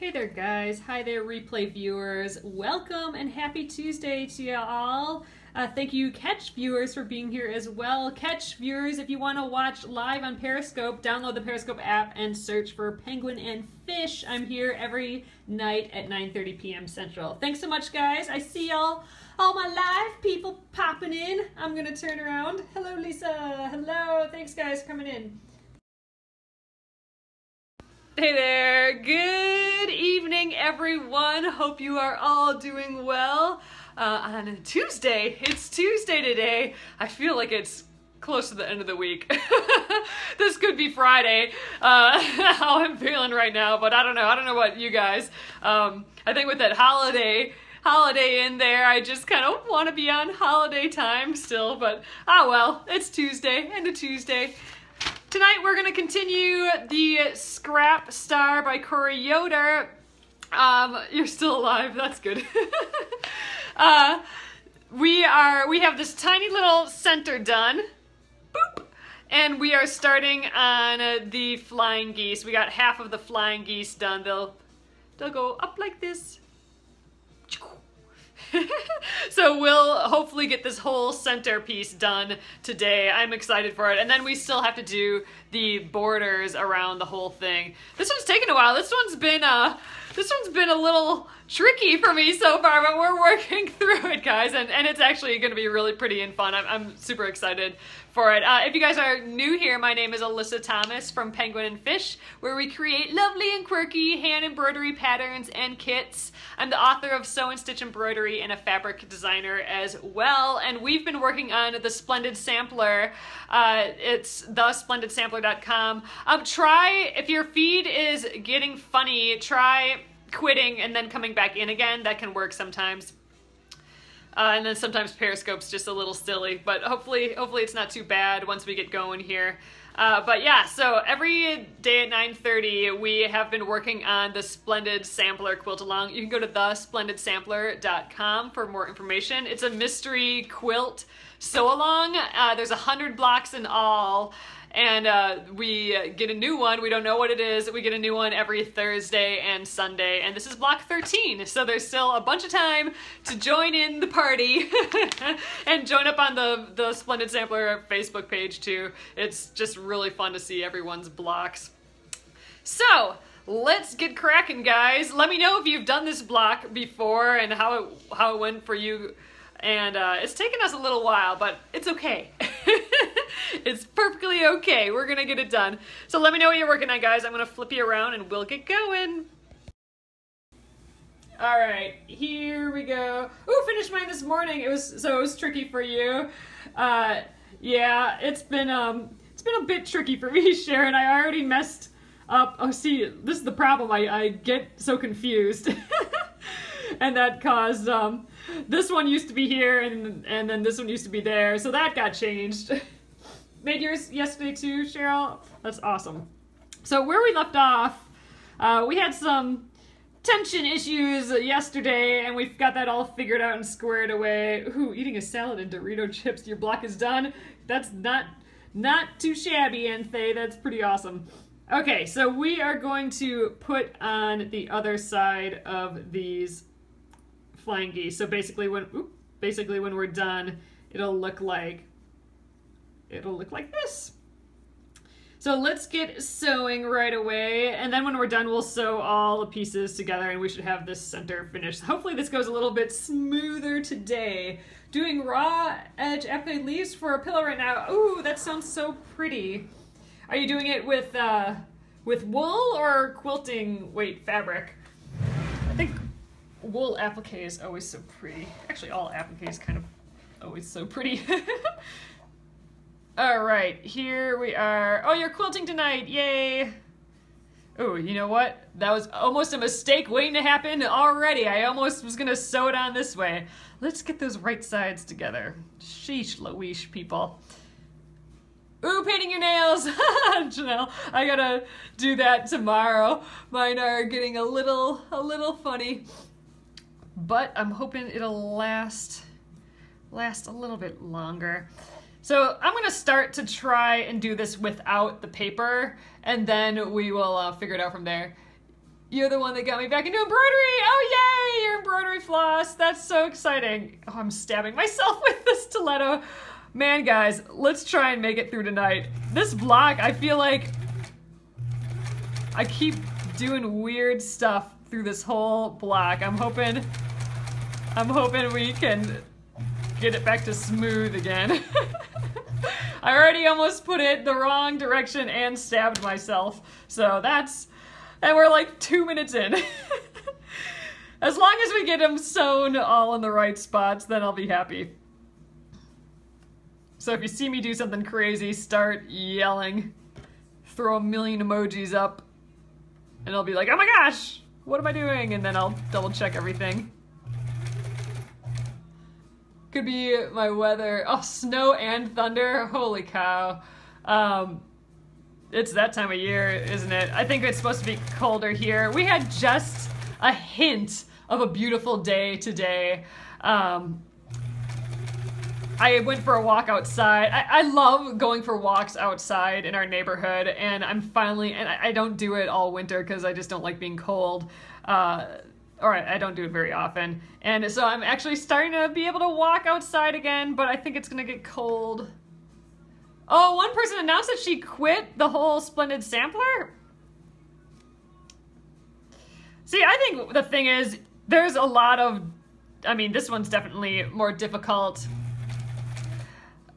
Hey there guys, hi there replay viewers, welcome and happy Tuesday to you all. Thank you Catch viewers for being here as well. Catch viewers, if you want to watch live on Periscope, download the Periscope app and search for Penguin and Fish. I'm here every night at 9:30 p.m. Central. Thanks so much guys, I see all my live people popping in. I'm gonna turn around. Hello Lisa, hello, thanks guys for coming in. Hey there, good evening everyone, hope you are all doing well on a Tuesday. It's Tuesday today. I feel like it's close to the end of the week. This could be Friday, how I'm feeling right now, but I don't know about you guys. I think with that holiday in there, I just kind of want to be on holiday time still, but well, it's Tuesday and a Tuesday. Tonight we're going to continue the Scrap Star by Corey Yoder. You're still alive, that's good. We have this tiny little center done. Boop. And we are starting on the flying geese. We got half of the flying geese done. They'll go up like this. So we'll hopefully get this whole centerpiece done today. I'm excited for it. And then we still have to do the borders around the whole thing. This one's taken a while. This one's been a little tricky for me so far, but we're working through it, guys. And it's actually going to be really pretty and fun. I'm super excited for it. If you guys are new here, my name is Alyssa Thomas from Penguin and Fish, where we create lovely and quirky hand embroidery patterns and kits. I'm the author of Sew and Stitch Embroidery and a fabric designer as well, and we've been working on the Splendid Sampler. It's thesplendidsampler.com. Try, if your feed is getting funny, try quitting and then coming back in again. That can work sometimes. And then sometimes Periscope's just a little silly, but hopefully it's not too bad once we get going here. But yeah, so every day at 9:30 we have been working on the Splendid Sampler quilt along. You can go to thesplendidsampler.com for more information. It's a mystery quilt sew along. There's 100 blocks in all. And we get a new one. We don't know what it is. We get a new one every Thursday and Sunday. And this is block 13. So there's still a bunch of time to join in the party and join up on the Splendid Sampler Facebook page too. It's just really fun to see everyone's blocks. So let's get cracking, guys. Let me know if you've done this block before and how it went for you. And it's taken us a little while, but it's okay. It's perfectly okay. We're gonna get it done. So let me know what you're working on, guys. I'm gonna flip you around and we'll get going. All right, here we go. Ooh, finished mine this morning. It was tricky for you. Yeah, it's been a bit tricky for me, Sharon. I already messed up. Oh, see, this is the problem. I get so confused. And that caused, this one used to be here and then this one used to be there, so that got changed. Made yours yesterday too, Cheryl? That's awesome. So where we left off, we had some tension issues yesterday and we've got that all figured out and squared away. Ooh, eating a salad and Dorito chips, your block is done. That's not too shabby, Anthe, that's pretty awesome. Okay, so we are going to put on the other side of these flying geese. So basically when we're done, it'll look like this. So let's get sewing right away, and then when we're done we'll sew all the pieces together and we should have this center finished. Hopefully this goes a little bit smoother today. Doing raw edge applique leaves for a pillow right now. Ooh, that sounds so pretty. Are you doing it with wool or quilting weight fabric? I think wool applique is always so pretty. Actually, all applique is kind of always so pretty. All right, here we are. Oh, you're quilting tonight, yay. Oh, you know what? That was almost a mistake waiting to happen already. I almost was gonna sew it on this way. Let's get those right sides together. Sheesh Louise, people. Ooh, painting your nails! Janelle, I gotta do that tomorrow. Mine are getting a little funny. But I'm hoping it'll last a little bit longer. So I'm gonna start to try and do this without the paper, and then we will figure it out from there. You're the one that got me back into embroidery. Oh, yay, your embroidery floss. That's so exciting. Oh, I'm stabbing myself with the stiletto. Man, guys, let's try and make it through tonight. This block, I feel like I keep doing weird stuff through this whole block. I'm hoping we can get it back to smooth again. I already almost put it the wrong direction and stabbed myself. So that's, and we're like 2 minutes in. As long as we get them sewn all in the right spots, then I'll be happy. So if you see me do something crazy, start yelling, throw a million emojis up, and I'll be like, oh my gosh, what am I doing? And then I'll double check everything. Could be my weather. Oh, snow and thunder, holy cow. It's that time of year, isn't it? I think it's supposed to be colder here. We had just a hint of a beautiful day today. I went for a walk outside. I love going for walks outside in our neighborhood, and I'm finally, and I don't do it all winter because I just don't like being cold. Or I don't do it very often. And so I'm actually starting to be able to walk outside again, but I think it's gonna get cold. Oh, one person announced that she quit the whole Splendid Sampler. See, I think the thing is, there's a lot of, I mean, this one's definitely more difficult.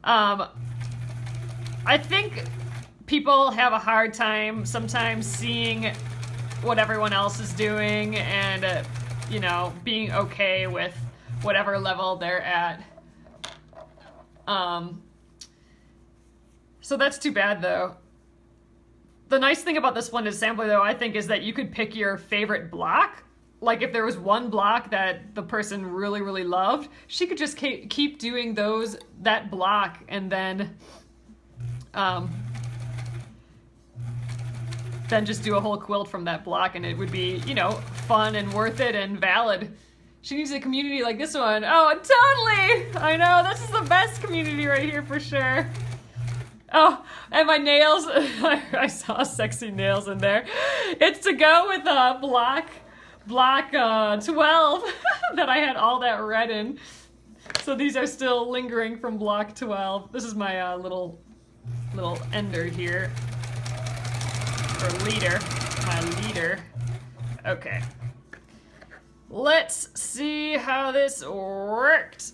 I think people have a hard time sometimes seeing what everyone else is doing and, you know, being okay with whatever level they're at. So that's too bad, though. The nice thing about the Splendid Sampler, though, I think, is that you could pick your favorite block. Like, if there was one block that the person really, really loved, she could just keep doing that block, and then just do a whole quilt from that block, and it would be, you know, fun and worth it and valid. She needs a community like this one. Oh, totally! I know, this is the best community right here for sure. Oh, and my nails, I saw sexy nails in there. It's to go with block 12 that I had all that red in. So these are still lingering from block 12. This is my little ender here. Or leader. My leader. Okay. Let's see how this worked.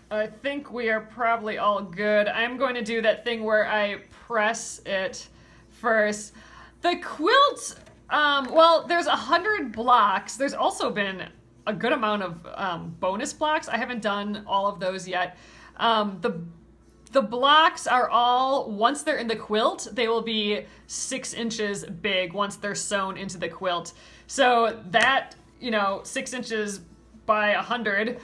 I think we are probably all good. I'm going to do that thing where I press it first. The quilt, well, there's 100 blocks. There's also been a good amount of bonus blocks. I haven't done all of those yet. The blocks are all, once they're in the quilt, they will be 6 inches big once they're sewn into the quilt. So that, you know, 6 inches by 100,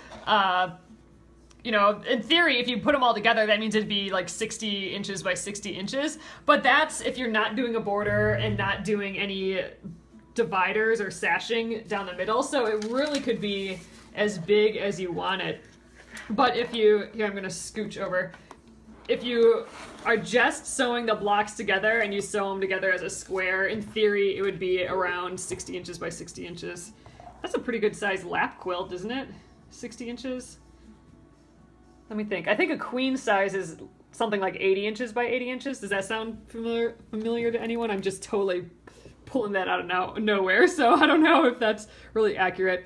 you know, in theory, if you put them all together, that means it'd be like 60 inches by 60 inches. But that's if you're not doing a border and not doing any dividers or sashing down the middle. So it really could be as big as you want it. But if you, here, I'm going to scooch over. If you are just sewing the blocks together and you sew them together as a square, in theory, it would be around 60 inches by 60 inches. That's a pretty good size lap quilt, isn't it? 60 inches? Let me think. I think a queen size is something like 80 inches by 80 inches. Does that sound familiar to anyone? I'm just totally pulling that out of nowhere, so I don't know if that's really accurate.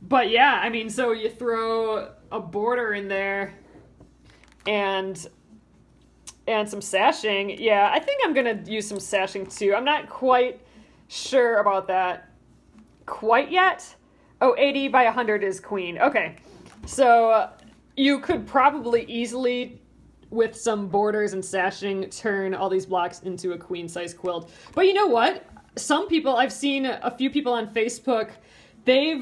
But yeah, I mean, so you throw a border in there and some sashing. Yeah, I think I'm gonna use some sashing too. I'm not quite sure about that quite yet. Oh, 80 by 100 is queen. Okay, so you could probably easily, with some borders and sashing, turn all these blocks into a queen size quilt. But you know what? Some people, I've seen a few people on Facebook, they've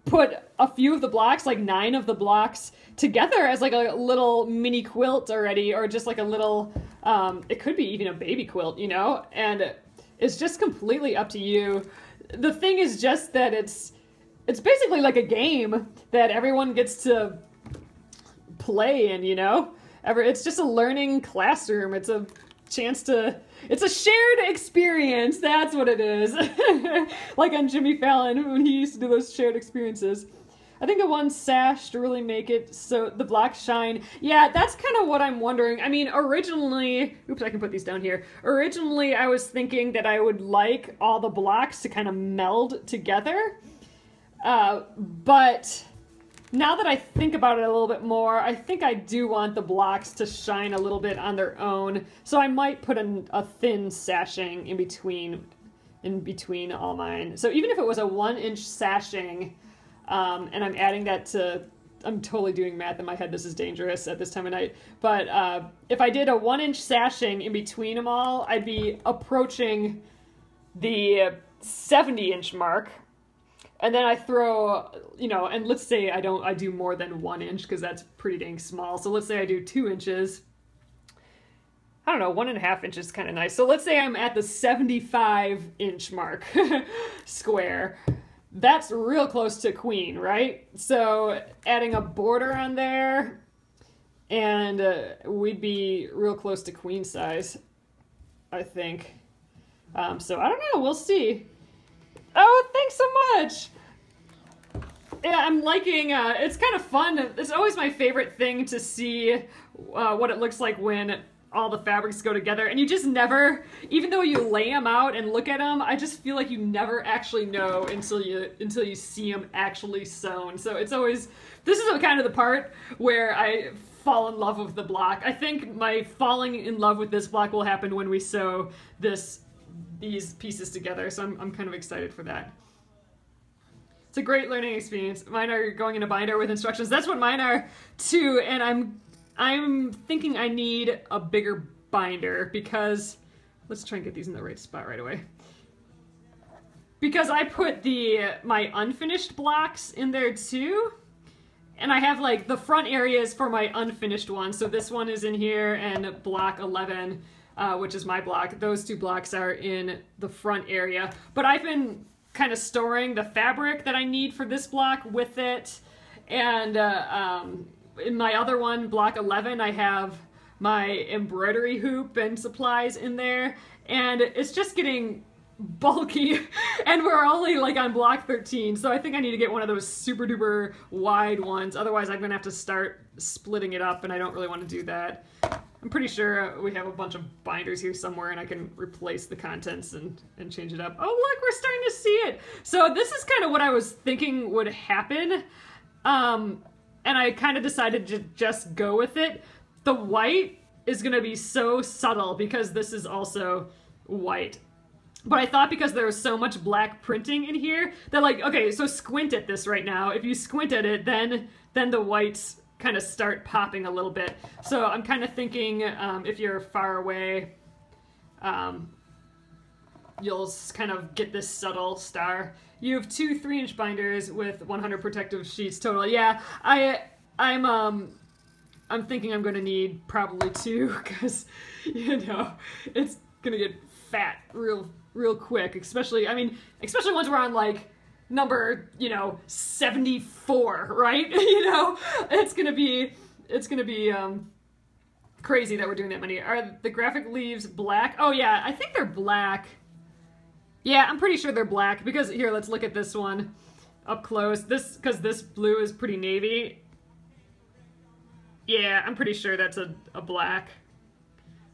put a few of the blocks, like 9 of the blocks, together as like a little mini quilt already, or just like a little, it could be even a baby quilt, you know? And it's just completely up to you. The thing is just that it's basically like a game that everyone gets to play in, you know? It's just a learning classroom. It's a chance to, it's a shared experience. That's what it is. Like on Jimmy Fallon when he used to do those shared experiences. I think a one sash to really make it so the blocks shine. Yeah, that's kind of what I'm wondering. I mean, originally, oops, I can put these down here. Originally, I was thinking that I would like all the blocks to kind of meld together. But now that I think about it a little bit more, I think I do want the blocks to shine a little bit on their own. So I might put a thin sashing in between all mine. So even if it was a 1-inch sashing, and I'm adding that to, I'm totally doing math in my head, this is dangerous at this time of night, but if I did a 1-inch sashing in between them all, I'd be approaching the 70-inch mark, and then I throw, you know, and let's say I do more than 1 inch, because that's pretty dang small, so let's say I do 2 inches, I don't know, 1.5 inches is kind of nice, so let's say I'm at the 75-inch mark, square. That's real close to queen, right? So adding a border on there, and we'd be real close to queen size, I think. So I don't know, we'll see. Oh, thanks so much! Yeah, I'm liking, it's kind of fun. It's always my favorite thing to see what it looks like when all the fabrics go together, and you just never, even though you lay them out and look at them, I just feel like you never actually know until you see them actually sewn. So it's always, this is kind of the part where I fall in love with the block. I think my falling in love with this block will happen when we sew these pieces together, so I'm kind of excited for that. It's a great learning experience. Mine are going in a binder with instructions. That's what mine are too, and I'm thinking I need a bigger binder because, let's try and get these in the right spot right away. Because I put my unfinished blocks in there too, and I have like the front areas for my unfinished one. So this one is in here, and block 11, which is my block. Those two blocks are in the front area. But I've been kind of storing the fabric that I need for this block with it, and in my other one, block 11, I have my embroidery hoop and supplies in there, and it's just getting bulky, and we're only like on block 13, so I think I need to get one of those super duper wide ones, otherwise I'm gonna have to start splitting it up, and I don't really want to do that. I'm pretty sure we have a bunch of binders here somewhere, and I can replace the contents and change it up. Oh look, we're starting to see it! So this is kind of what I was thinking would happen. And I kind of decided to just go with it. The white is going to be so subtle because this is also white. But I thought because there was so much black printing in here that, like, okay, so squint at this right now. If you squint at it, then the whites kind of start popping a little bit. So I'm kind of thinking if you're far away, you'll kind of get this subtle star. You have 2 3-inch binders with 100 protective sheets total. Yeah, I'm thinking I'm gonna need probably 2 because, you know, it's gonna get fat real quick. Especially once we're on like number, you know, 74, right? You know, it's gonna be crazy that we're doing that many. Are the graphic leaves black? Oh yeah, I think they're black. Yeah, I'm pretty sure they're black, because here, let's look at this one up close. Because this blue is pretty navy. Yeah, I'm pretty sure that's a black.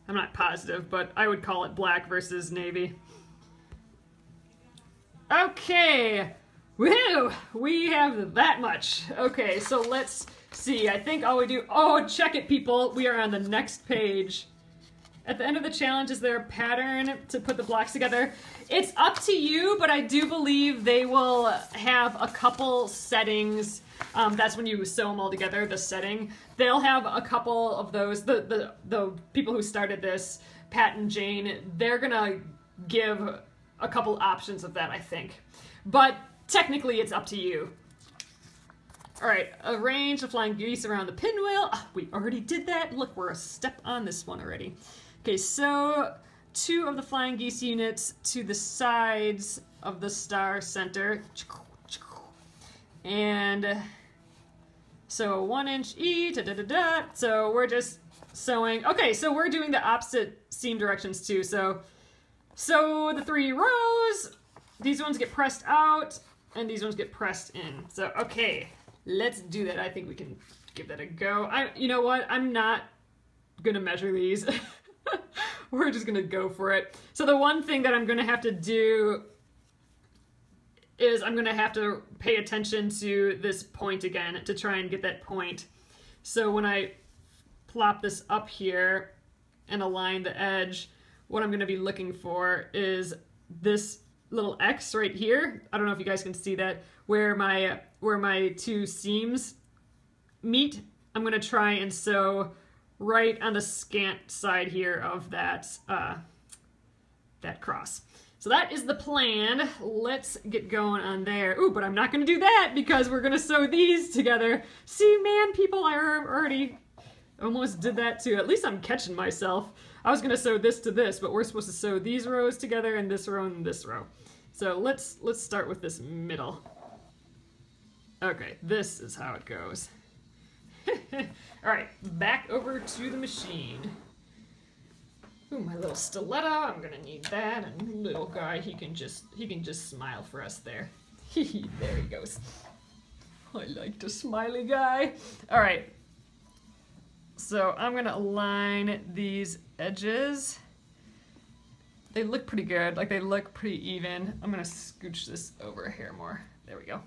I'm not positive, but I would call it black versus navy. Okay, woo, we have that much. Okay, so let's see, I think all we do, oh, check it people, we are on the next page. At the end of the challenge, is there a pattern to put the blocks together? It's up to you, but I do believe they will have a couple settings. That's when you sew them all together, the setting. They'll have a couple of those. The people who started this, Pat and Jane, they're gonna give a couple options of that, I think. But technically, it's up to you. All right, arrange the flying geese around the pinwheel. Oh, we already did that. Look, we're a step on this one already. Okay, so 2 of the flying geese units to the sides of the star center. And so 1 inch E, so we're just sewing. Okay, so we're doing the opposite seam directions too. So the 3 rows, these ones get pressed out and these ones get pressed in. So, okay, let's do that. I think we can give that a go. You know what? I'm not gonna measure these. We're just gonna go for it. So the one thing that I'm gonna have to do is I'm gonna have to pay attention to this point again to try and get that point. So when I plop this up here and align the edge, what I'm gonna be looking for is this little X right here. I don't know if you guys can see that, where my 2 seams meet. I'm gonna try and sew right on the scant side here of that cross. So that is the plan. Let's get going on there. Ooh, but I'm not gonna do that because we're gonna sew these together. See, man, people, I already almost did that too. At least I'm catching myself. I was gonna sew this to this, but we're supposed to sew these rows together and this row and this row. So let's start with this middle. Okay, this is how it goes. All right, back over to the machine. Ooh, my little stiletto, I'm gonna need that. And little guy, he can just smile for us there. There he goes. I like the smiley guy. All right, so I'm gonna align these edges. They look pretty good, like they look pretty even. I'm gonna scooch this over here more. There we go.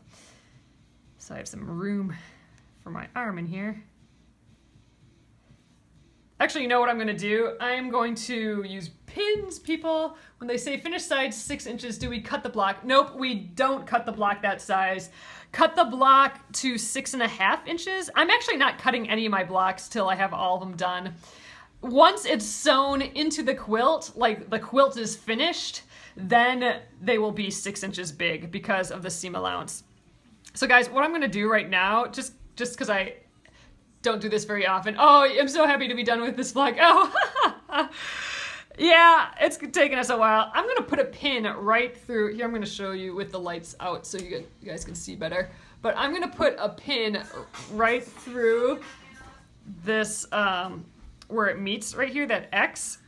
So I have some room for my arm in here. Actually, you know what I'm gonna do? I am going to use pins, people. When they say finish size 6 inches, do we cut the block? Nope, we don't cut the block that size. Cut the block to 6.5 inches. I'm actually not cutting any of my blocks till I have all of them done. Once it's sewn into the quilt, like the quilt is finished, then they will be 6 inches big because of the seam allowance. So guys, what I'm gonna do right now, just because I don't do this very often. Oh, I'm so happy to be done with this vlog. Oh, yeah, it's taken us a while. I'm gonna put a pin right through here. I'm gonna show you with the lights out so you guys can see better. But I'm gonna put a pin right through this, where it meets right here, that X.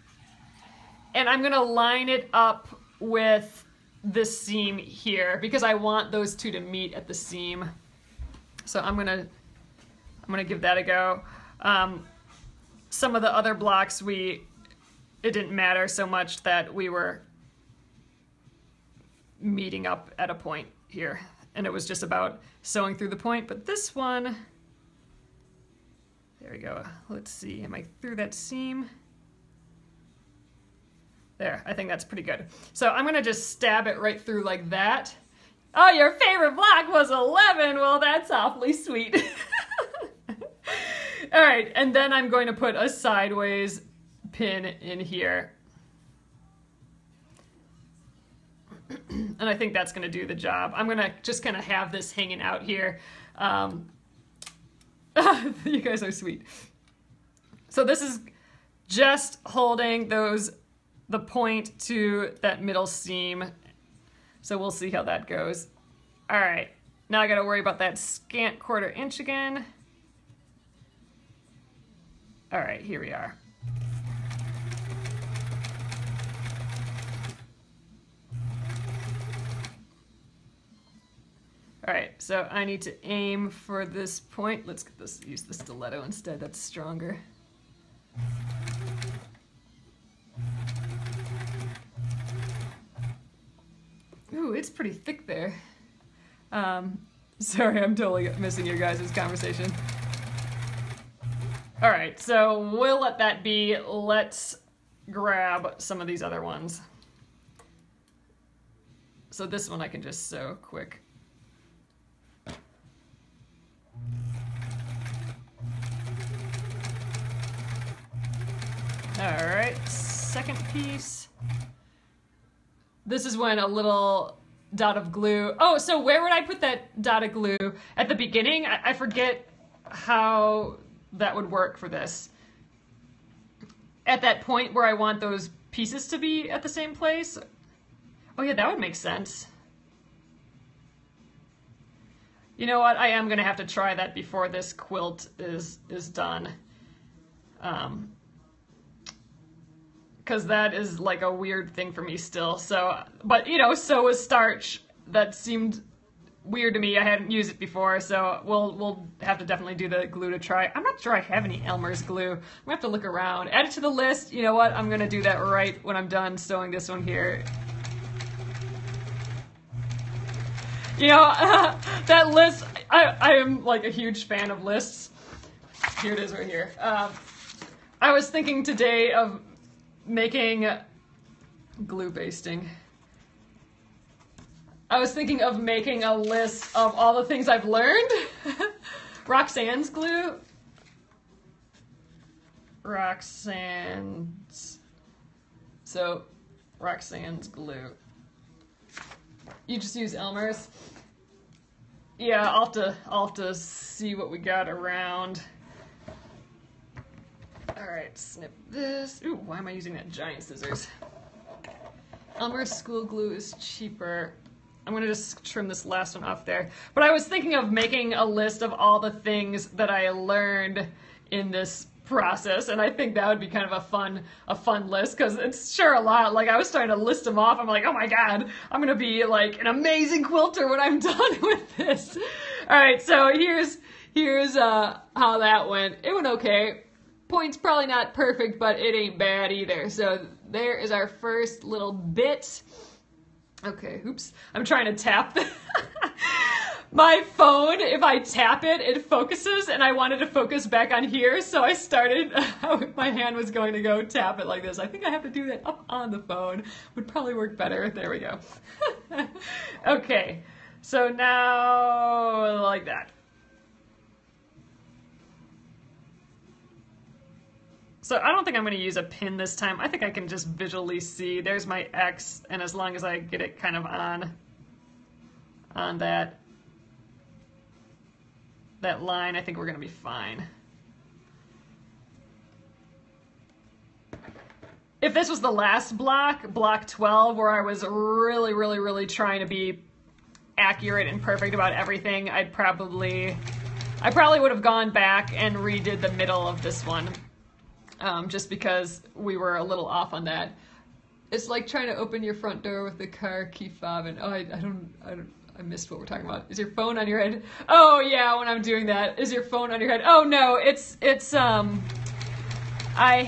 And I'm gonna line it up with this seam here because I want those 2 to meet at the seam. So I'm gonna give that a go. Some of the other blocks, it didn't matter so much that we were meeting up at a point here, and it was just about sewing through the point. But this one, there we go. Let's see, am I through that seam? There, I think that's pretty good. So I'm gonna just stab it right through like that. Oh, your favorite block was 11. Well, that's awfully sweet. All right, and then I'm going to put a sideways pin in here. And I think that's gonna do the job. I'm gonna just kind of have this hanging out here. You guys are sweet. So this is just holding the point to that middle seam. So we'll see how that goes. All right, now I gotta worry about that scant 1/4 inch again. All right, here we are. All right, so I need to aim for this point. Let's get this, use the stiletto instead, that's stronger. Ooh, it's pretty thick there. Sorry, I'm totally missing your guys' conversation. All right, so we'll let that be. Let's grab some of these other ones. So this one I can just sew quick. All right, second piece. This is when a little dot of glue. Oh, so where would I put that dot of glue? At the beginning? I forget how that would work for this. At that point where I want those pieces to be at the same place? Oh yeah, that would make sense. You know what? I am gonna have to try that before this quilt is done. because that is like a weird thing for me still. So, but you know, so is starch. That seemed weird to me. I hadn't used it before, so we'll have to definitely do the glue to try. I'm not sure I have any Elmer's glue. I'm gonna have to look around. Add it to the list. You know what? I'm gonna do that right when I'm done sewing this one here. You know, that list, I am like a huge fan of lists. Here it is right here. I was thinking today of making glue basting. I was thinking of making a list of all the things I've learned. Roxanne's glue. Roxanne's. So, Roxanne's glue. You just use Elmer's? Yeah, I'll have to see what we got around. Alright, snip this. Ooh, why am I using that giant scissors? Elmer's school glue is cheaper. I'm gonna just trim this last one off there. But I was thinking of making a list of all the things that I learned in this process, and I think that would be kind of a fun list, because it's sure a lot. Like, I was starting to list them off. I'm like, oh my god, I'm gonna be like an amazing quilter when I'm done with this. Alright, so here's how that went. It went okay. Point's probably not perfect, but it ain't bad either. So there is our first little bit. Okay, oops. I'm trying to tap my phone. If I tap it, it focuses, and I wanted to focus back on here, so I started, my hand was going to go tap it like this. I think I have to do that up on the phone. Would probably work better. There we go. Okay, so now like that. So I don't think I'm going to use a pin this time. I think I can just visually see. There's my X, and as long as I get it kind of on that line, I think we're going to be fine. If this was the last block, block 12, where I was really trying to be accurate and perfect about everything, I probably would have gone back and redid the middle of this one. Just because we were a little off on that. It's like trying to open your front door with the car key fob, and I missed what we're talking about. Is your phone on your head? Oh yeah, when I'm doing that. Is your phone on your head? Oh no, it's I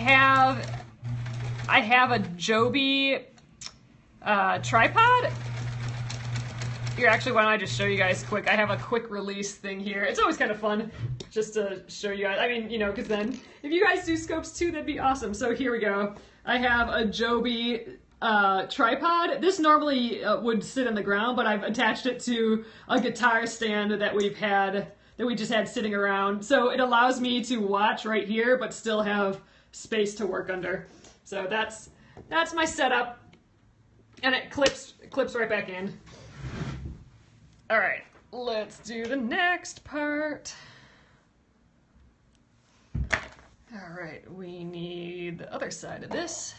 have a Joby tripod. Here, actually, why don't I just show you guys quick? I have a quick release thing here. It's always kind of fun just to show you guys. I mean, you know, because then if you guys do scopes too, that'd be awesome. So here we go. I have a Joby tripod. This normally would sit on the ground, but I've attached it to a guitar stand that we just had sitting around. So it allows me to watch right here, but still have space to work under. So that's my setup, and it clips right back in. All right, let's do the next part. All right, we need the other side of this.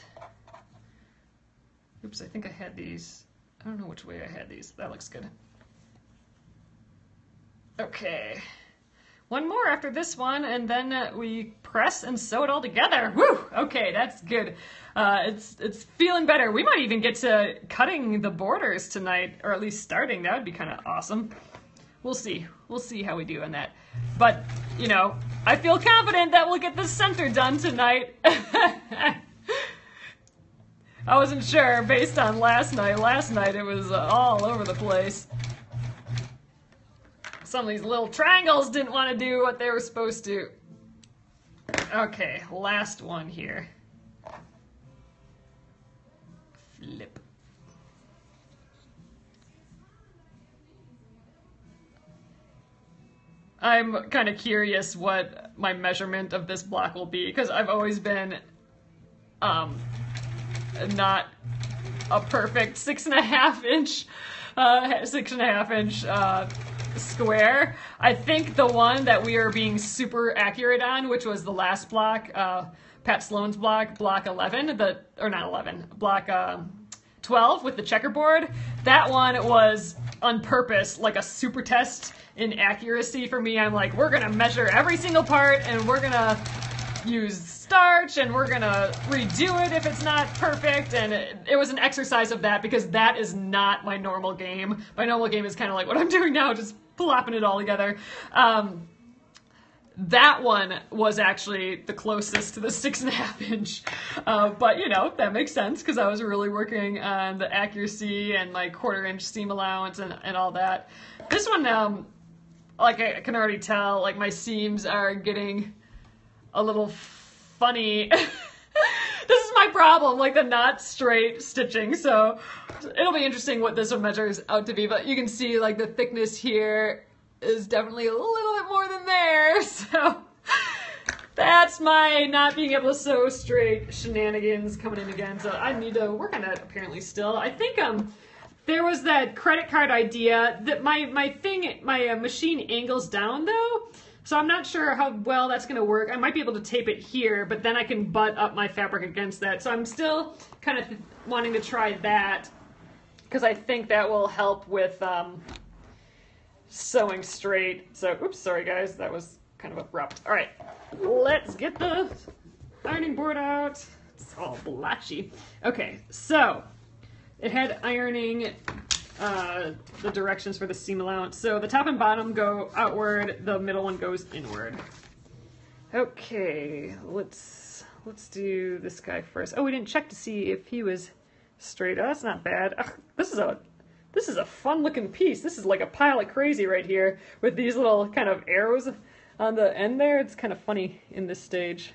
Oops, I think I had these. I don't know which way I had these. That looks good. Okay, one more after this one, and then we press and sew it all together. Woo! Okay, that's good. It's feeling better. We might even get to cutting the borders tonight, or at least starting. That would be kind of awesome. We'll see. We'll see how we do on that. But, you know, I feel confident that we'll get the center done tonight. I wasn't sure based on last night. Last night it was all over the place. Some of these little triangles didn't want to do what they were supposed to. Okay, last one here. Flip. I'm kind of curious what my measurement of this block will be, because I've always been not a perfect 6.5 inch square. I think the one that we are being super accurate on, which was the last block, Pat Sloan's block, block 11, block 12 with the checkerboard, that one was on purpose, like a super test in accuracy for me. I'm like, we're gonna measure every single part, and we're gonna use starch, and we're gonna redo it if it's not perfect. And it was an exercise of that, because that is not my normal game. My normal game is kind of like what I'm doing now, just plopping it all together. That one was actually the closest to the 6.5 inch, but you know, that makes sense because I was really working on the accuracy and my 1/4 inch seam allowance and all that. This one, like I can already tell, like my seams are getting a little funny. This is my problem, like the not straight stitching, so it'll be interesting what this one measures out to be, but you can see like the thickness here is definitely a little bit more than there, so that's my not being able to sew straight shenanigans coming in again. So I need to work on that apparently still. I think there was that credit card idea that my machine angles down though, so I'm not sure how well that's gonna work. I might be able to tape it here, but then I can butt up my fabric against that. So I'm still kind of wanting to try that because I think that will help with sewing straight. So, oops, sorry guys, that was kind of abrupt. All right, let's get the ironing board out. It's all blotchy. Okay, so it had ironing, the directions for the seam allowance. So the top and bottom go outward, the middle one goes inward. Okay, let's do this guy first. Oh, we didn't check to see if he was straight. Oh, that's not bad. Ugh, this is a fun looking piece. This is like a pile of crazy right here with these little kind of arrows on the end there. It's kind of funny in this stage.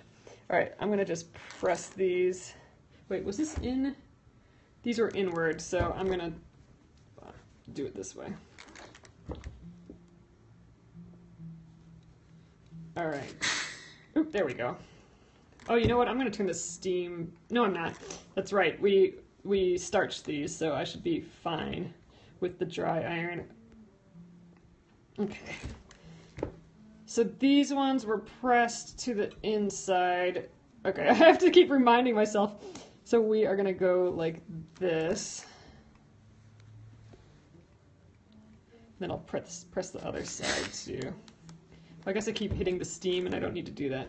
All right, I'm gonna just press these. Wait, was this in? These were inward, so I'm gonna do it this way. All right. Oop, there we go. Oh, you know what? I'm gonna turn the steam. No, I'm not. That's right. We starched these, so I should be fine with the dry iron. Okay. So these ones were pressed to the inside. Okay, I have to keep reminding myself. So we are gonna go like this. Then I'll press the other side too. I guess I keep hitting the steam and I don't need to do that.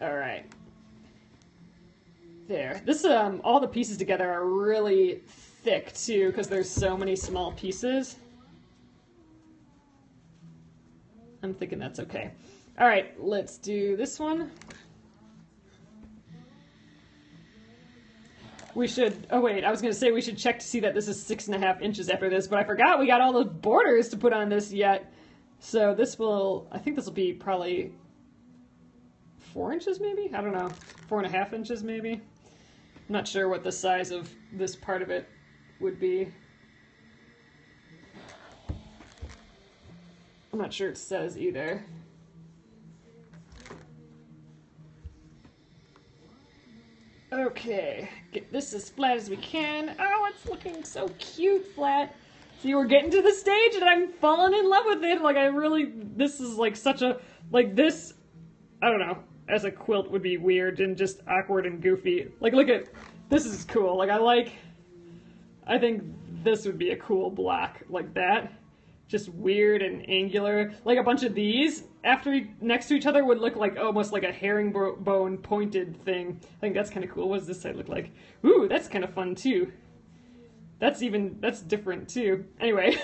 All right. There. This, all the pieces together are really thick too because there's so many small pieces. I'm thinking that's okay. All right, let's do this one. We should, oh wait, I was gonna say we should check to see that this is 6.5 inches after this, but I forgot we got all those borders to put on this yet. So this will, I think this will be probably 4 inches maybe? I don't know, 4.5 inches maybe? I'm not sure what the size of this part of it would be. I'm not sure it says either. Okay, get this as flat as we can. Oh, it's looking so cute flat. See, we're getting to the stage and I'm falling in love with it. Like, I really, this is like such a, like this, I don't know, as a quilt would be weird and just awkward and goofy. Like, look at, this is cool. Like, I think this would be a cool block like that. Just weird and angular. Like a bunch of these next to each other would look like almost like a herringbone pointed thing. I think that's kind of cool. What does this side look like? Ooh, that's kind of fun too. That's different too. Anyway,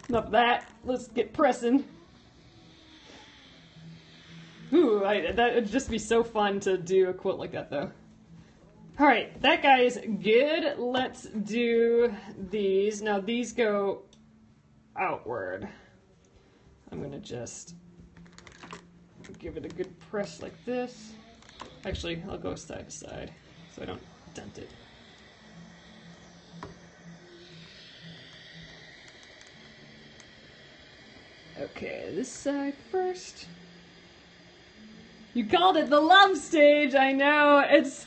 enough of that. Let's get pressing. Ooh, that would just be so fun to do a quilt like that though. All right, that guy is good. Let's do these. Now these go outward. I'm gonna just give it a good press like this. Actually, I'll go side to side so I don't dent it. Okay, this side first. You called it the love stage, I know. It's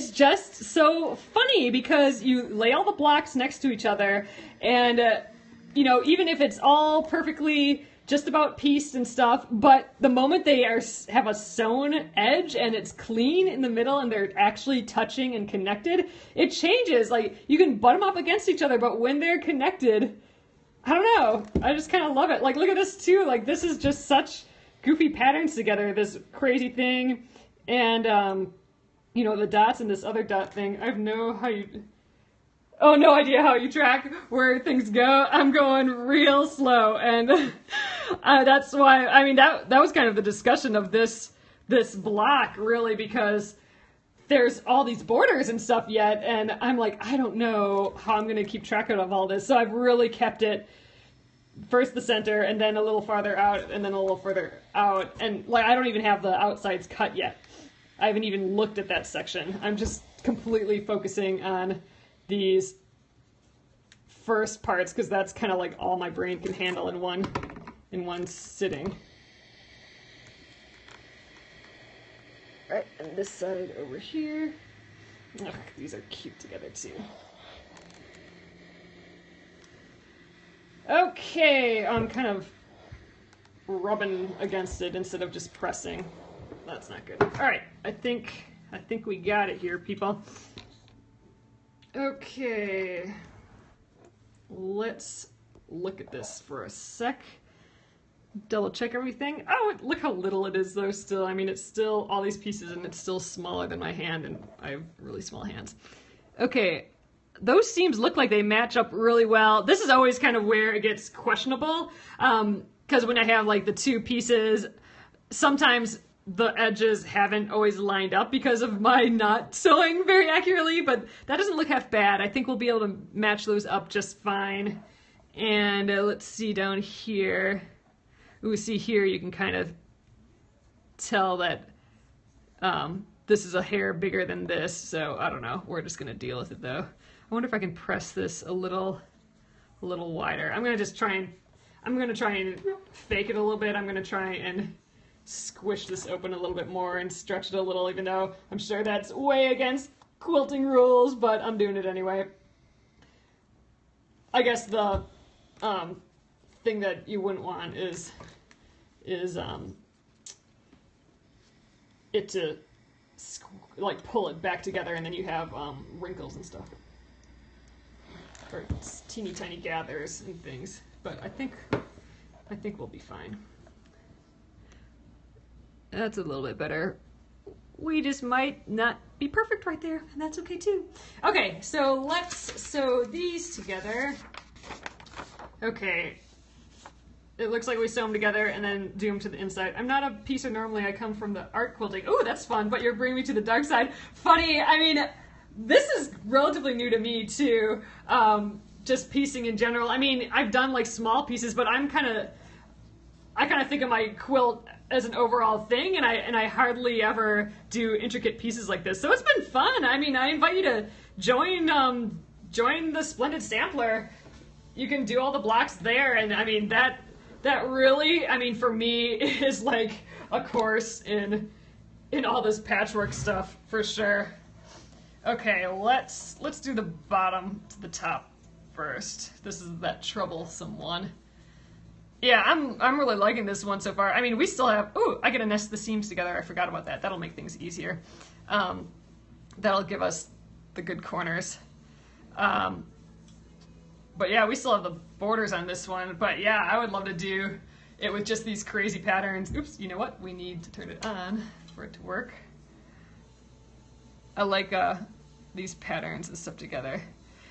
just so funny because you lay all the blocks next to each other and, you know, even if it's all perfectly just about pieced and stuff, but the moment they have a sewn edge and it's clean in the middle and they're actually touching and connected, it changes. Like, you can butt them up against each other, but when they're connected, I don't know. I just kind of love it. Like, look at this too. Like, this is just such goofy patterns together, this crazy thing, and you know, the dots and this other dot thing. I have no idea how you track where things go. I'm going real slow, and that's why, I mean, that was kind of the discussion of this block, really, because there's all these borders and stuff yet, and I'm like, I don't know how I'm going to keep track of all this. So I've really kept it first the center, and then a little farther out, and then a little further out, and like I don't even have the outsides cut yet. I haven't even looked at that section. I'm just completely focusing on these first parts, because that's kind of like all my brain can handle in one sitting. All right, and this side over here. Oh, these are cute together too. Okay, I'm kind of rubbing against it instead of just pressing. That's not good. All right, I think we got it here, people. Okay, let's look at this for a sec. Double check everything. Oh, look how little it is though still. I mean, it's still all these pieces and it's still smaller than my hand, and I have really small hands. Okay, those seams look like they match up really well. This is always kind of where it gets questionable, because when I have like the two pieces, sometimes the edges haven't always lined up because of my not sewing very accurately, but that doesn't look half bad. I think we'll be able to match those up just fine. And let's see down here. Ooh, see here you can kind of tell that this is a hair bigger than this, so I don't know. We're just gonna deal with it though. I wonder if I can press this a little wider. I'm gonna try and fake it a little bit. I'm gonna try and squish this open a little bit more and stretch it a little, even though I'm sure that's way against quilting rules, but I'm doing it anyway. I guess the thing that you wouldn't want is it to like pull it back together, and then you have wrinkles and stuff, or teeny tiny gathers and things. But I think we'll be fine. That's a little bit better. We just might not be perfect right there, and that's okay too. Okay, so let's sew these together. Okay, it looks like we sew them together and then do them to the inside. I'm not a piecer normally. I come from the art quilting. Oh, that's fun, but you're bringing me to the dark side. Funny, I mean, this is relatively new to me too, just piecing in general. I mean, I've done like small pieces, but I kind of think of my quilt as an overall thing, and I hardly ever do intricate pieces like this. So it's been fun. I mean, I invite you to join the Splendid Sampler. You can do all the blocks there, and I mean that really, I mean, for me is like a course in all this patchwork stuff for sure. Okay, let's do the bottom to the top first. This is that troublesome one. Yeah, I'm really liking this one so far. I mean, we still have, ooh, I gotta nest the seams together. I forgot about that. That'll make things easier. That'll give us the good corners. But yeah, we still have the borders on this one. But yeah, I would love to do it with just these crazy patterns. Oops, you know what? We need to turn it on for it to work. I like these patterns and stuff together.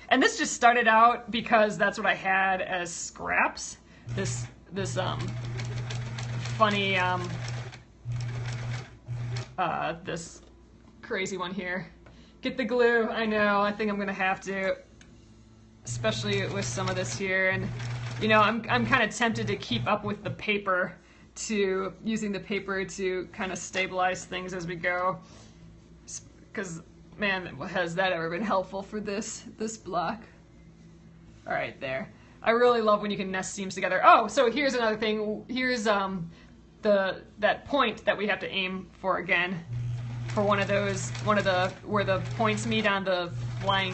And this just started out because that's what I had as scraps. This funny, this crazy one here. Get the glue, I know, I think I'm gonna have to, especially with some of this here. And you know, I'm kind of tempted to keep up with the paper, using the paper to kind of stabilize things as we go. Because man, has that ever been helpful for this block? All right, there. I really love when you can nest seams together. Oh, so here's another thing. Here's that point that we have to aim for again, for where the points meet on the flying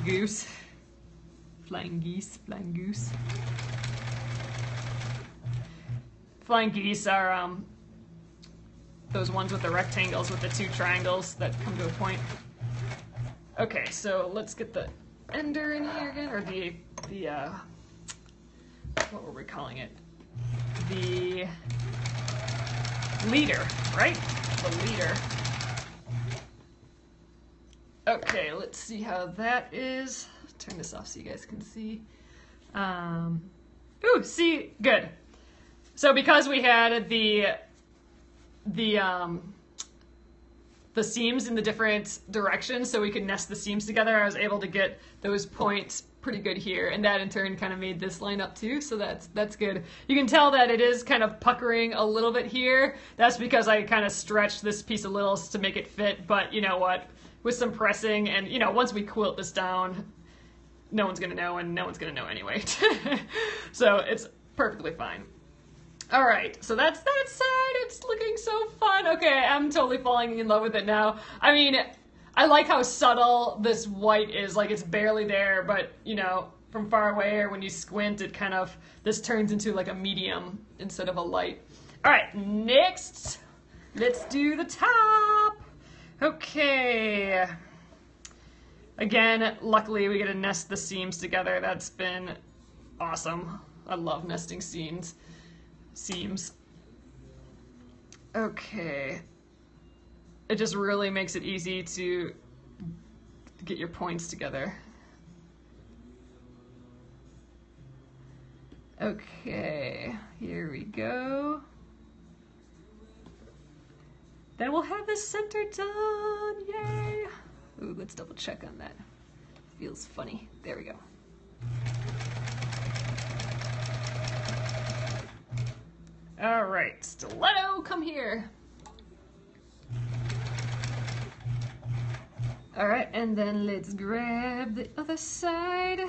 goose. Flying geese. Flying geese are those ones with the rectangles with the two triangles that come to a point. Okay, so let's get the ender in here again, or the what were we calling it? The leader, right? The leader. Okay, let's see how that is. Turn this off so you guys can see. Ooh, see, good. So because we had the seams in the different directions, so we could nest the seams together, I was able to get those points pretty good here, and that in turn kind of made this line up too, so that's good. You can tell that it is kind of puckering a little bit here. That's because I kind of stretched this piece a little to make it fit, but you know what? With some pressing, and you know, once we quilt this down, no one's gonna know, and no one's gonna know anyway. So it's perfectly fine. All right, so that's that side. It's looking so fun. Okay, I'm totally falling in love with it now. I mean, I like how subtle this white is. Like, it's barely there, but you know, from far away or when you squint, it kind of, this turns into like a medium instead of a light. All right, next, let's do the top. Okay. Again, luckily we get to nest the seams together. That's been awesome. I love nesting seams. Okay. It just really makes it easy to get your points together. Okay, here we go. Then we'll have the center done, yay! Ooh, let's double check on that. Feels funny. There we go. All right, stiletto, come here. All right, and then let's grab the other side.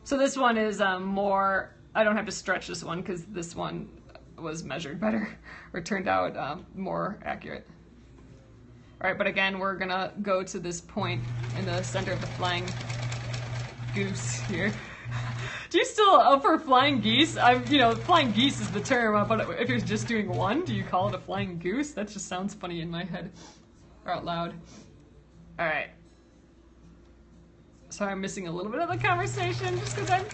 So this one is more, I don't have to stretch this one because this one was measured better, or turned out more accurate. All right, but again, we're gonna go to this point in the center of the flying goose here. Do you still, for flying geese, you know, flying geese is the term, but if you're just doing one, do you call it a flying goose? That just sounds funny in my head, or out loud. All right. Sorry, I'm missing a little bit of the conversation just because I'm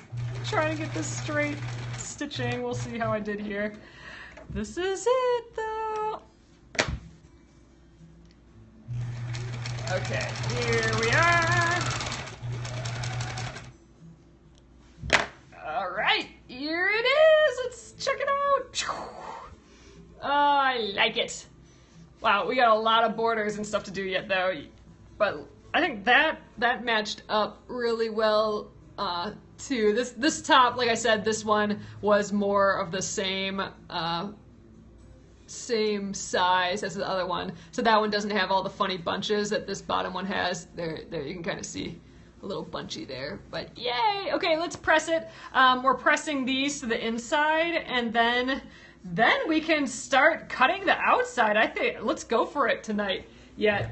trying to get this straight stitching. We'll see how I did here. This is it, though. Okay, here we are. All right, here it is. Let's check it out. Oh, I like it. Wow, we got a lot of borders and stuff to do yet, though. But I think that matched up really well too. This top, like I said, this one was more of the same size as the other one. So that one doesn't have all the funny bunches that this bottom one has. There you can kind of see a little bunchy there. But yay! Okay, let's press it. We're pressing these to the inside, and then we can start cutting the outside. I think let's go for it tonight. Yeah.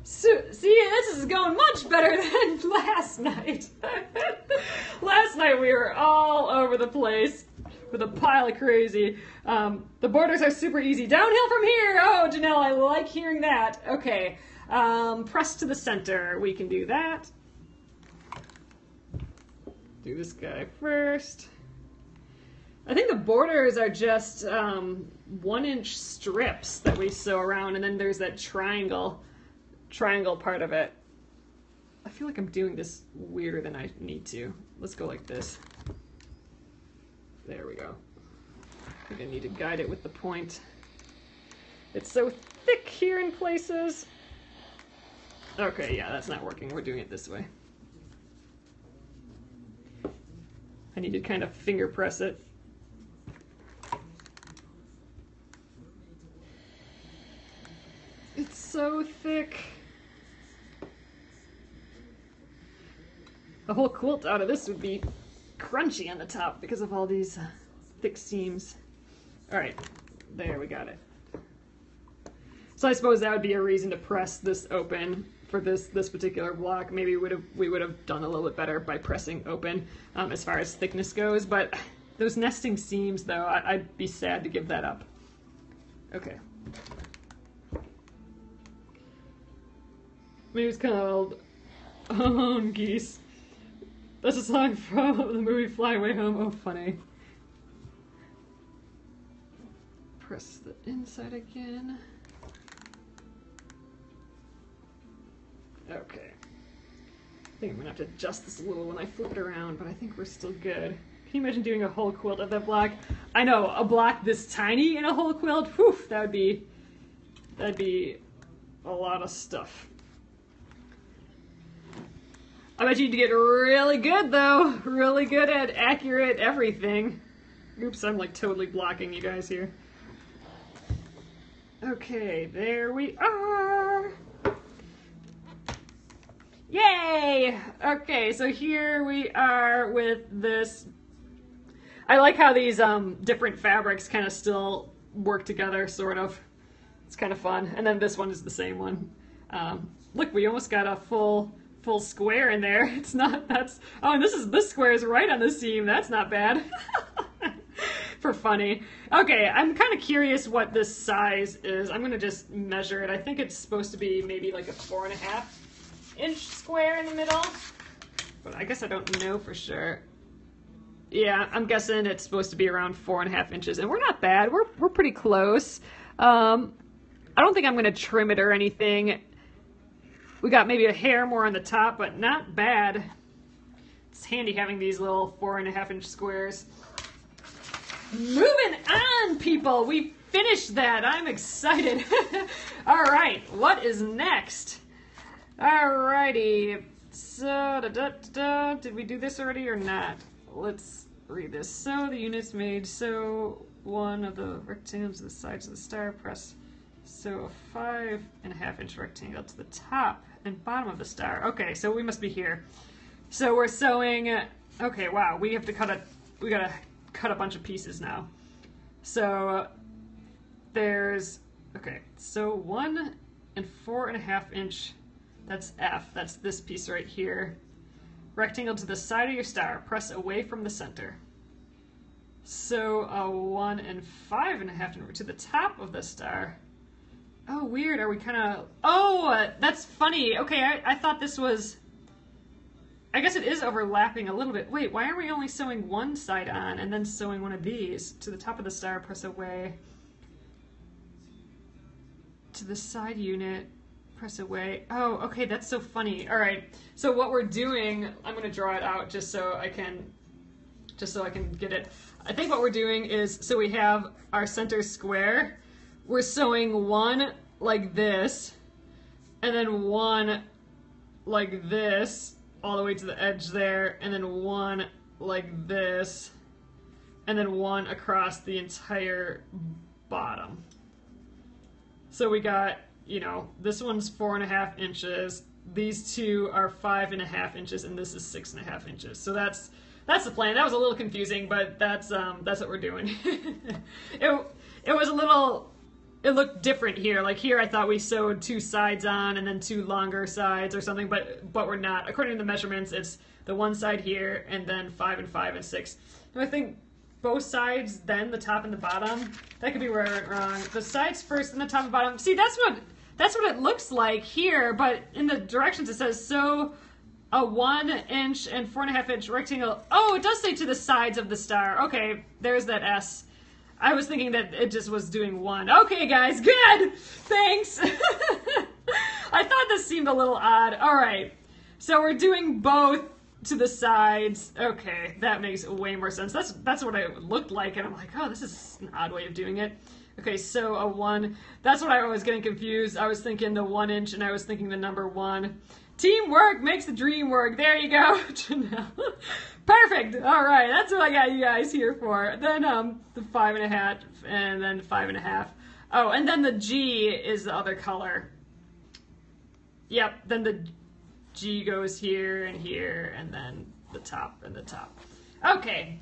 So, see, this is going much better than last night. Last night we were all over the place with a pile of crazy. The borders are super easy. Downhill from here. Oh, Janelle, I like hearing that. Okay, press to the center. We can do that. Do this guy first. I think the borders are just 1-inch strips that we sew around, and then there's that triangle part of it. I feel like I'm doing this weirder than I need to. Let's go like this. There we go. I think I need to guide it with the point. It's so thick here in places. Okay, yeah, that's not working. We're doing it this way. I need to kind of finger press it. It's so thick. The whole quilt out of this would be crunchy on the top because of all these thick seams. All right, there, we got it. So I suppose that would be a reason to press this open for this particular block. Maybe we would have done a little bit better by pressing open as far as thickness goes, but those nesting seams, though, I'd be sad to give that up. Okay. Maybe it's called Home Geese. That's a song from the movie Fly Away Home. Oh, funny. press the inside again. Okay. I think I'm gonna have to adjust this a little when I flip it around, but I think we're still good. Can you imagine doing a whole quilt of that block? I know, a block this tiny in a whole quilt, whew, that'd be a lot of stuff. I bet you'd get really good though, really good at accurate everything. Oops, I'm like totally blocking you guys here. Okay, there we are. Yay! Okay, so here we are with this. I like how these different fabrics kind of still work together, sort of. It's kind of fun. And then this one is the same one. Look, we almost got a full square in there. It's not, that's, oh, and this square is right on the seam. That's not bad. For funny. Okay, I'm kind of curious what this size is. I'm gonna just measure it. I think it's supposed to be maybe like a 4.5 inch square in the middle, but I guess I don't know for sure. Yeah, I'm guessing it's supposed to be around 4.5 inches, and we're not bad. We're pretty close. I don't think I'm gonna trim it or anything. We got maybe a hair more on the top, but not bad. It's handy having these little 4.5 inch squares. Moving on, people. We finished that. I'm excited. All right, what is next? Alrighty, so did we do this already or not? Let's read this. So the unit's made, so one of the rectangles to the sides of the star, press so a 5.5 inch rectangle to the top and bottom of the star. Okay, so we must be here. So we're sewing, okay, wow, we gotta cut a bunch of pieces now. So there's, okay, so 1 and 4.5 inch. That's F, that's this piece right here. Rectangle to the side of your star, press away from the center. So a 1 and 5.5 inch to the top of the star. Oh, weird, are we kind of, oh, that's funny. Okay, I thought this was, I guess it is overlapping a little bit. Wait, why are we only sewing one side on and then sewing one of these? To the top of the star, press away. To the side unit. Press away. Oh, okay, that's so funny. All right, so what we're doing, I'm gonna draw it out just so I can get it. I think what we're doing is, so we have our center square. We're sewing one like this, and then one like this, all the way to the edge there, and then one like this, and then one across the entire bottom. So we got, you know, this one's 4.5 inches, these two are 5.5 inches, and this is 6.5 inches. So that's the plan. That was a little confusing, but that's what we're doing. It was a little, it looked different here. Like here I thought we sewed two sides on and then two longer sides or something, but we're not. According to the measurements, it's the one side here and then 5 and 5 and 6. And I think both sides, then the top and the bottom. That could be where I went wrong. The sides first and the top and bottom. See, that's what it looks like here, but in the directions it says sew a 1 inch and 4.5 inch rectangle. Oh, it does say to the sides of the star. Okay, there's that S. I was thinking that it just was doing one. Okay, guys, good. Thanks. I thought this seemed a little odd. All right, so we're doing both to the sides. Okay, that makes way more sense. That's what it looked like, and I'm like, oh, this is an odd way of doing it. Okay, so a 1. That's what I was getting confused. I was thinking the 1 inch, and I was thinking the number 1. Teamwork makes the dream work. There you go, Janelle. Perfect. All right, that's what I got you guys here for. Then the 5.5, and then 5.5. Oh, and then the G is the other color. Yep. Then the G goes here and here, and then the top and the top. Okay,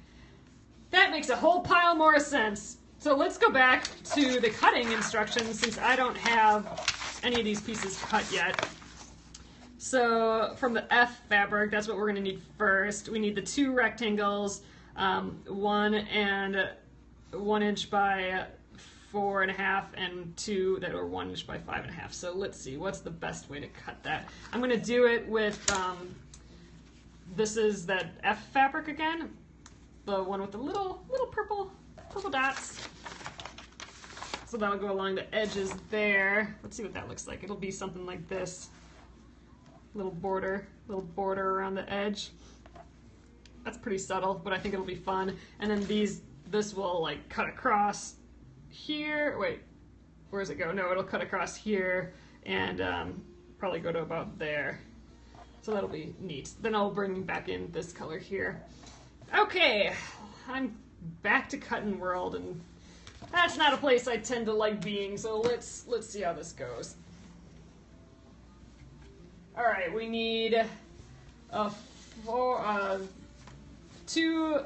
that makes a whole pile more sense. So let's go back to the cutting instructions since I don't have any of these pieces cut yet. So from the F fabric, that's what we're going to need first. We need the 2 rectangles, 1 and 1 inch by 4.5 and 2 that are 1 inch by 5.5. So let's see, what's the best way to cut that? I'm going to do it with, this is that F fabric again, the one with the little purple dots. So that'll go along the edges there. Let's see what that looks like. It'll be something like this. Little border around the edge. That's pretty subtle, but I think it'll be fun. And then this will like cut across here. Wait, where does it go? No, it'll cut across here and probably go to about there. So that'll be neat. Then I'll bring back in this color here. Okay, I'm back to cutting world, and that's not a place I tend to like being, so let's see how this goes. All right, we need two.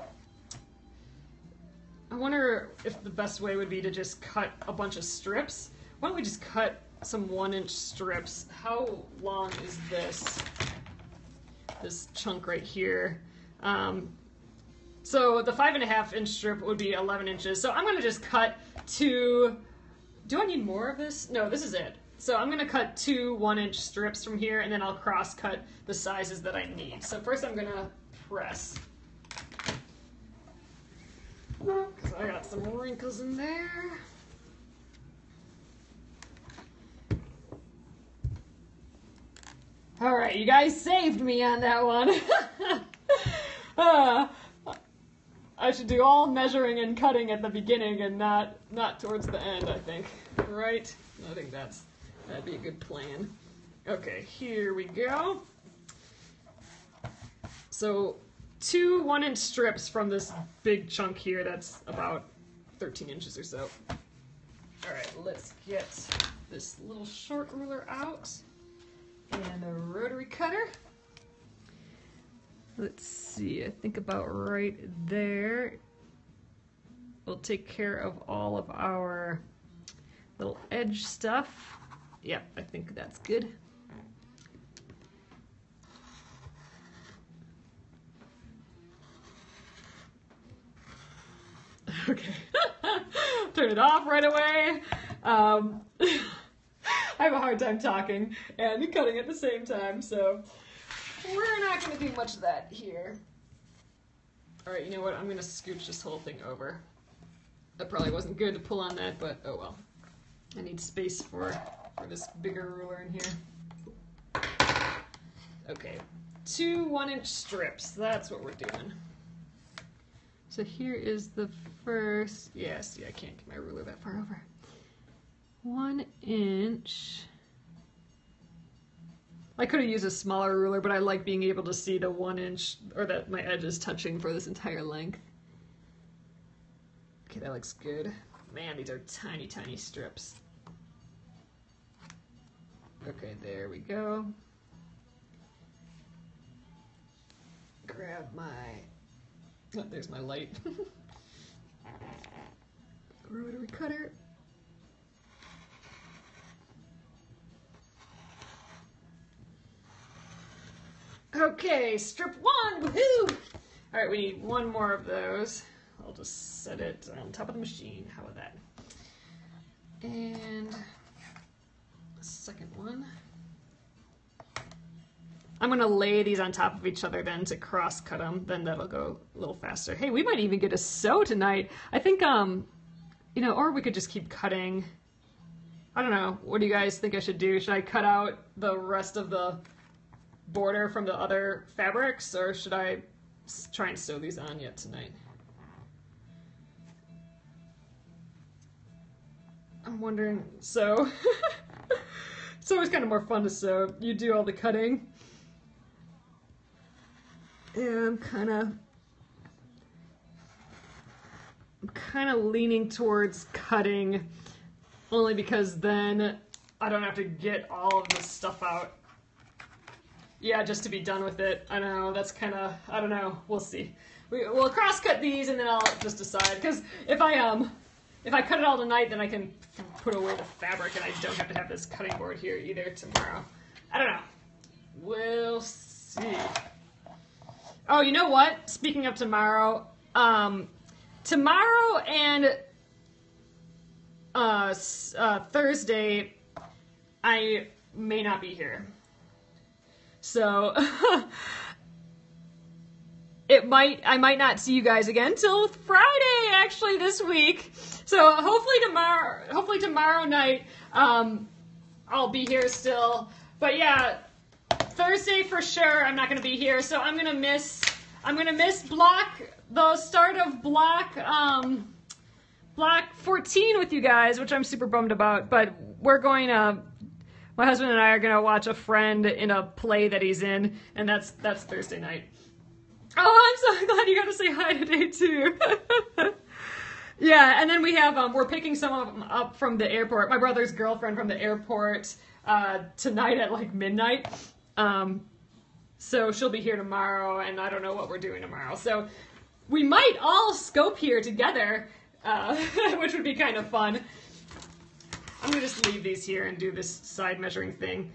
I wonder if the best way would be to just cut a bunch of strips. Why don't we just cut some 1-inch strips? How long is this chunk right here? So the 5.5-inch strip would be 11 inches. So I'm gonna just cut two. Do I need more of this? No, this is it. So I'm gonna cut two 1-inch strips from here, and then I'll cross cut the sizes that I need. So first I'm gonna press, because I got some wrinkles in there. All right, you guys saved me on that one. I should do all measuring and cutting at the beginning and not towards the end, I think. Right? I think that'd be a good plan. Okay, here we go. So 2 1-inch strips from this big chunk here. That's about 13 inches or so. All right, let's get this little short ruler out and a rotary cutter. Let's see, I think about right there. We'll take care of all of our little edge stuff. Yep, I think that's good. Okay, turn it off right away. I have a hard time talking and cutting at the same time, so we're not going to do much of that here. All right, you know what? I'm going to scooch this whole thing over. That probably wasn't good to pull on that, but oh well. I need space for this bigger ruler in here. Okay, 2 1-inch strips. That's what we're doing. So here is the first. Yeah, see, I can't get my ruler that far over. 1 inch. I could have used a smaller ruler, but I like being able to see the 1 inch, or that my edge is touching for this entire length. Okay, that looks good. Man, these are tiny, tiny strips. Okay, there we go. Grab my, oh, there's my light. Rotary cutter. Okay, strip 1, woohoo! All right, we need 1 more of those. I'll just set it on top of the machine. How about that? And a second one. I'm gonna lay these on top of each other then to cross cut them. Then that'll go a little faster. Hey, we might even get a sew tonight. I think, you know, or we could just keep cutting. I don't know. What do you guys think I should do? Should I cut out the rest of the border from the other fabrics, or should I try and sew these on yet tonight? I'm wondering. So it's always kind of more fun to sew. You do all the cutting, and I'm kind of leaning towards cutting, only because then I don't have to get all of this stuff out. Yeah, just to be done with it. I know, that's kind of, I don't know, we'll see. We'll cross cut these and then I'll just decide, because if I cut it all tonight, then I can put away the fabric and I don't have to have this cutting board here either tomorrow. I don't know. We'll see. Oh, you know what? Speaking of tomorrow, tomorrow and Thursday, I may not be here. So I might not see you guys again till Friday, actually, this week. So hopefully tomorrow night, I'll be here still. But yeah, Thursday for sure I'm not gonna be here, so I'm gonna miss the start of block 14 with you guys, which I'm super bummed about. But we're going to, my husband and I are gonna watch a friend in a play that he's in, and that's Thursday night. Oh, I'm so glad you got to say hi today too. Yeah, and then we have we're picking some of them up from the airport. My brother's girlfriend from the airport tonight at like midnight. So she'll be here tomorrow, and I don't know what we're doing tomorrow. So we might all scope here together, which would be kind of fun. I'm gonna just leave these here and do this side measuring thing.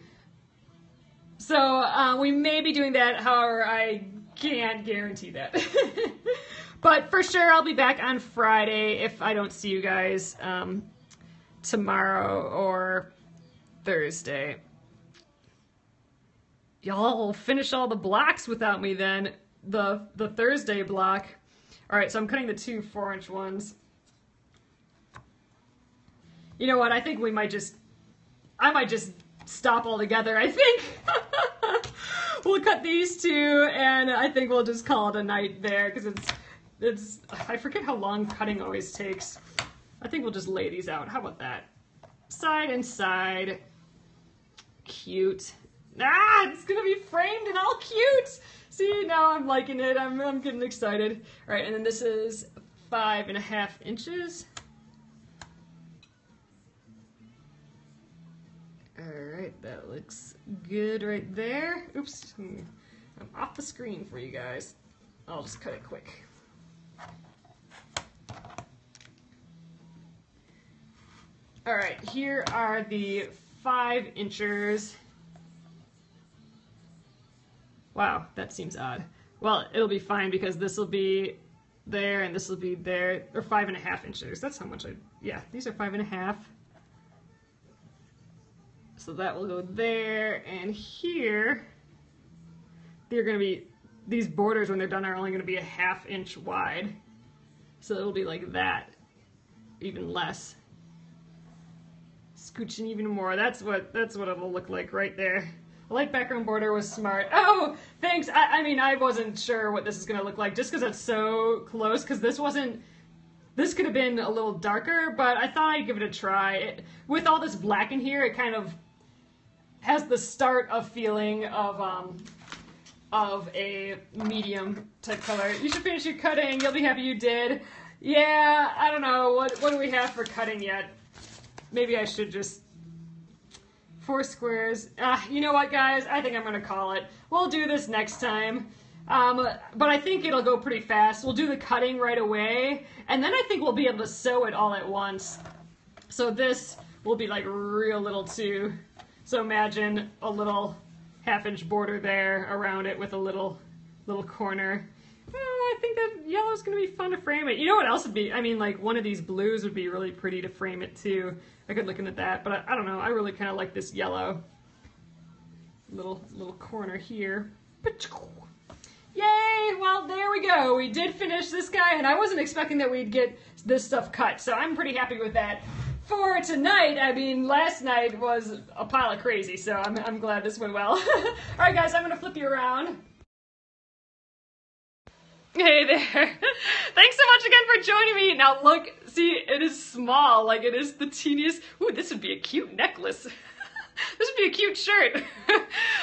So we may be doing that, however, I can't guarantee that. But for sure, I'll be back on Friday if I don't see you guys tomorrow or Thursday. Y'all will finish all the blocks without me then, the Thursday block. All right, so I'm cutting the two 4-inch ones. You know what, I think I might just stop altogether, I think. We'll cut these two, and I think we'll just call it a night there, because I forget how long cutting always takes. I think we'll just lay these out. How about that? Side and side. Cute. Ah, it's gonna be framed and all cute! See, now I'm liking it. I'm getting excited. All right, and then this is 5.5 inches. Alright, that looks good right there. Oops, I'm off the screen for you guys. I'll just cut it quick. Alright, here are the 5 inchers. Wow, that seems odd. Well, it'll be fine because this will be there and this will be there. Or 5.5 inches. That's how much yeah, these are 5.5. So that will go there, and here, they're going to be, these borders when they're done are only going to be a 1/2 inch wide. So it'll be like that, even less. Scooching even more, that's what it'll look like right there. The light background border was smart. Oh, thanks, I mean, I wasn't sure what this is going to look like just because it's so close, because this could have been a little darker, but I thought I'd give it a try. With all this black in here, it kind of has the start of feeling of a medium type color. You should finish your cutting. You'll be happy you did. Yeah, I don't know. What do we have for cutting yet? Maybe I should just 4 squares. You know what, guys? I think I'm gonna call it. We'll do this next time. But I think it'll go pretty fast. We'll do the cutting right away, and then I think we'll be able to sew it all at once. So this will be like real little too. So imagine a little 1/2 inch border there around it with a little corner. Oh, I think that yellow's gonna be fun to frame it. You know what else would be? I mean, like one of these blues would be really pretty to frame it too. I could look into that, but I don't know. I really kind of like this yellow. Little corner here. Yay! Well, there we go. We did finish this guy, and I wasn't expecting that we'd get this stuff cut, so I'm pretty happy with that. For tonight, I mean, last night was a pile of crazy, so I'm glad this went well. Alright guys, I'm gonna flip you around. Hey there. Thanks so much again for joining me. Now look, see, it is small, like it is the teeniest. Ooh, this would be a cute necklace. This would be a cute shirt.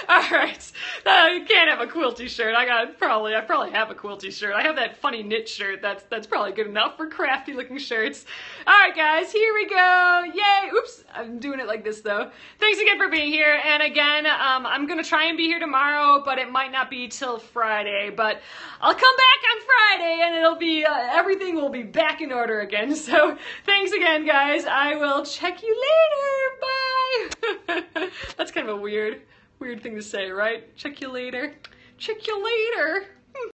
Alright, you can't have a quilty shirt. I probably have a quilty shirt. I have that funny knit shirt. That's probably good enough for crafty looking shirts. Alright guys, here we go. Yay! Oops, I'm doing it like this though. Thanks again for being here. And again, I'm gonna try and be here tomorrow, but it might not be till Friday. But I'll come back on Friday and it'll be, everything will be back in order again. So thanks again guys. I will check you later. Bye! That's kind of a weird thing to say, right? Check you later. Check you later.